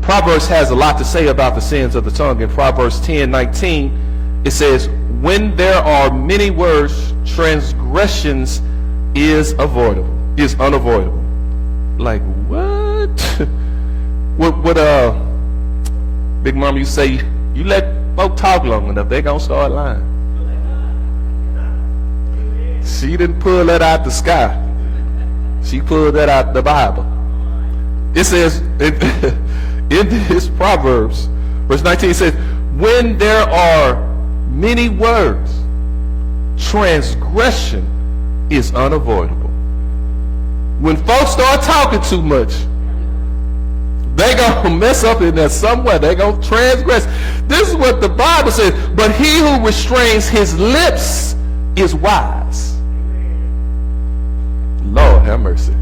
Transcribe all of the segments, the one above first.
Proverbs has a lot to say about the sins of the tongue. In Proverbs 10:19, it says, when there are many words, transgressions is unavoidable. Like, what? what Big Mama, you say, you let folk talk long enough, they gonna start lying. She didn't pull that out the sky. She pulled that out the Bible. It says, in this Proverbs, verse 19 says, when there are many words, transgression is unavoidable. When folks start talking too much, they gonna mess up in there somewhere. They gonna transgress. This is what the Bible says. But he who restrains his lips is wise. Lord have mercy.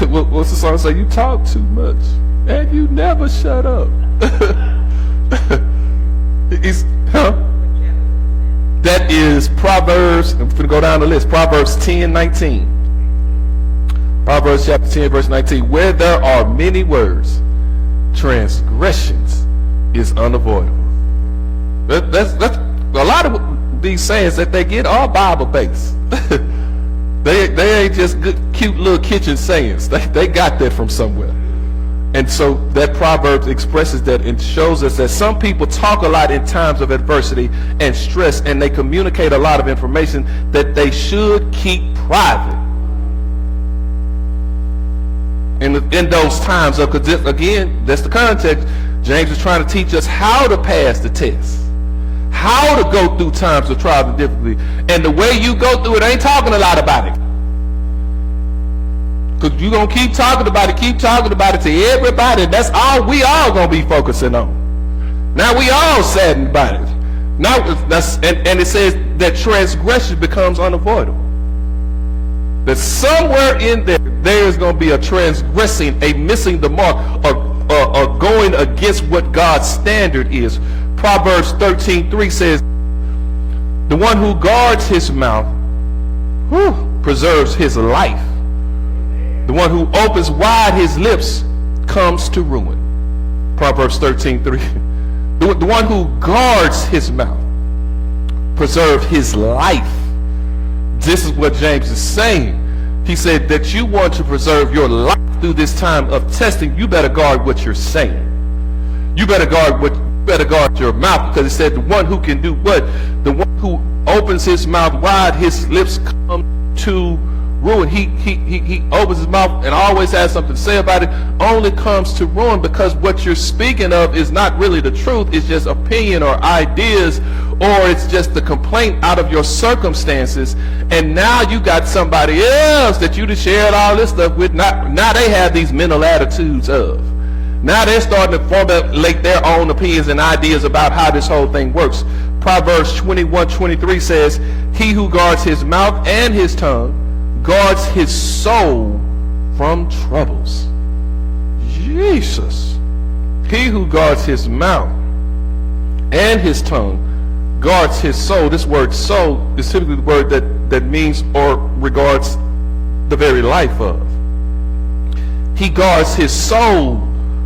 What's the song say? You talk too much and you never shut up. That is Proverbs. I'm going to go down the list. Proverbs 10:19. Proverbs chapter 10 verse 19. Where there are many words, transgressions is unavoidable. That's a lot of these sayings that they get are Bible based. They ain't just good, cute little kitchen sayings. They got that from somewhere. And so that Proverbs expresses that and shows us that some people talk a lot in times of adversity and stress, and they communicate a lot of information that they should keep private. In those times, because again, that's the context. James is trying to teach us how to pass the test, how to go through times of trials and difficulty. And the way you go through it ain't talking a lot about it. Because you're going to keep talking about it to everybody. That's all we all going to be focusing on. Now we all saddened about it. Now, and it says that transgression becomes unavoidable. That somewhere in there is going to be a transgressing, a missing the mark, or going against what God's standard is. Proverbs 13:3 says, the one who guards his mouth preserves his life. The one who opens wide his lips comes to ruin. Proverbs 13:3. The one who guards his mouth preserves his life. This is what James is saying. He said that you want to preserve your life through this time of testing. You better guard what you're saying. You better guard your mouth, because it said the one who can do what? The one who opens his mouth wide, his lips come to ruin. He opens his mouth and always has something to say about it, only comes to ruin, because what you're speaking of is not really the truth. It's just opinion or ideas, or it's just the complaint out of your circumstances. And now you got somebody else that you just shared all this stuff with. Now they have these mental attitudes of. Now they're starting to formulate their own opinions and ideas about how this whole thing works. Proverbs 21:23 says, he who guards his mouth and his tongue guards his soul from troubles. Jesus. He who guards his mouth and his tongue guards his soul. This word soul is typically the word that means or regards the very life of. He guards his soul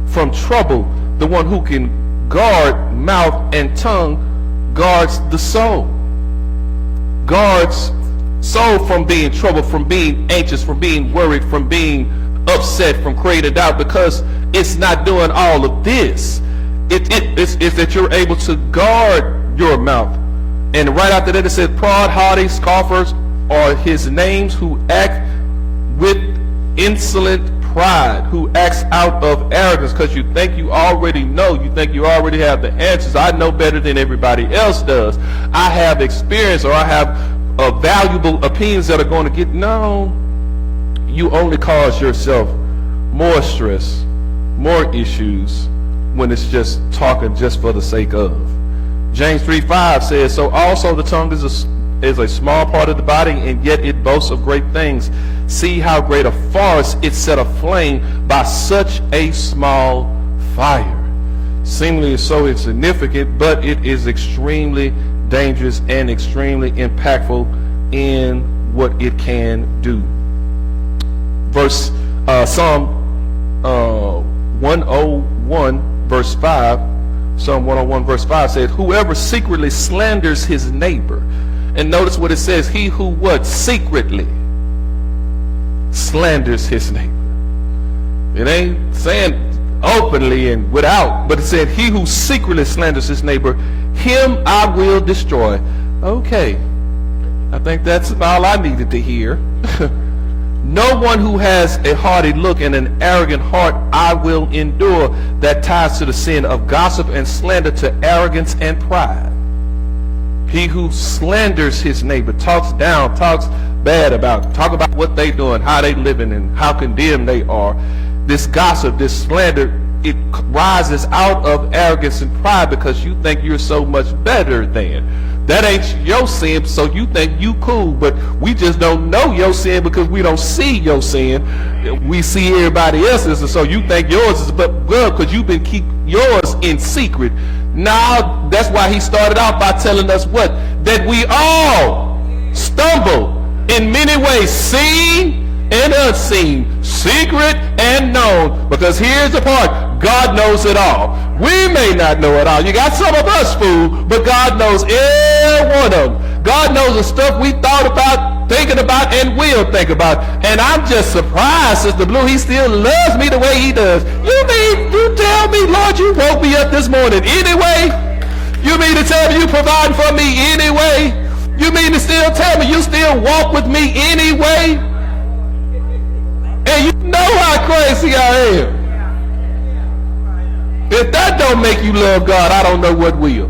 from trouble. The one who can guard mouth and tongue guards the soul. Guards soul from being troubled, from being anxious, from being worried, from being upset, from creating doubt, because it's not doing all of this. It's that you're able to guard your mouth. And right after that it said, proud, haughty, scoffers are his names, who act with insolent pride, who acts out of arrogance, because you think you already know, you think you already have the answers. I know better than everybody else does. I have experience, or I have valuable opinions that are going to get. No, you only cause yourself more stress, more issues, when it's just talking just for the sake of. James 3:5 says, so also the tongue is a small part of the body, and yet it boasts of great things. See how great a forest it set aflame by such a small fire. Seemingly so insignificant, but it is extremely dangerous and extremely impactful in what it can do. Psalm 101 verse 5, Psalm 101 verse 5 says, whoever secretly slanders his neighbor. And notice what it says, he who what? Secretly slanders his neighbor. It ain't saying openly and without, but it said, he who secretly slanders his neighbor, him I will destroy. Okay, I think that's all I needed to hear. No one who has a haughty look and an arrogant heart I will endure. That ties to the sin of gossip and slander, to arrogance and pride. He who slanders his neighbor, talks down, talks bad about, talk about what they doing, how they living, and how condemned they are. This gossip, this slander, it rises out of arrogance and pride because you think you're so much better than. That ain't your sin, so you think you cool, but we just don't know your sin because we don't see your sin. We see everybody else's, and so you think yours is but good because you've been keep yours in secret. Now, that's why he started out by telling us what? That we all stumble in many ways, seen and unseen, secret and known. Because here's the part, God knows it all. We may not know it all. You got some of us, fool, but God knows every one of them. God knows the stuff we thought about, thinking about, and will think about. And I'm just surprised, Sister Blue, he still loves me the way he does. You tell me, Lord, you woke me up this morning anyway? You mean to tell me you provide for me anyway? You mean to still tell me you still walk with me anyway? And you know how crazy I am. If that don't make you love God, I don't know what will.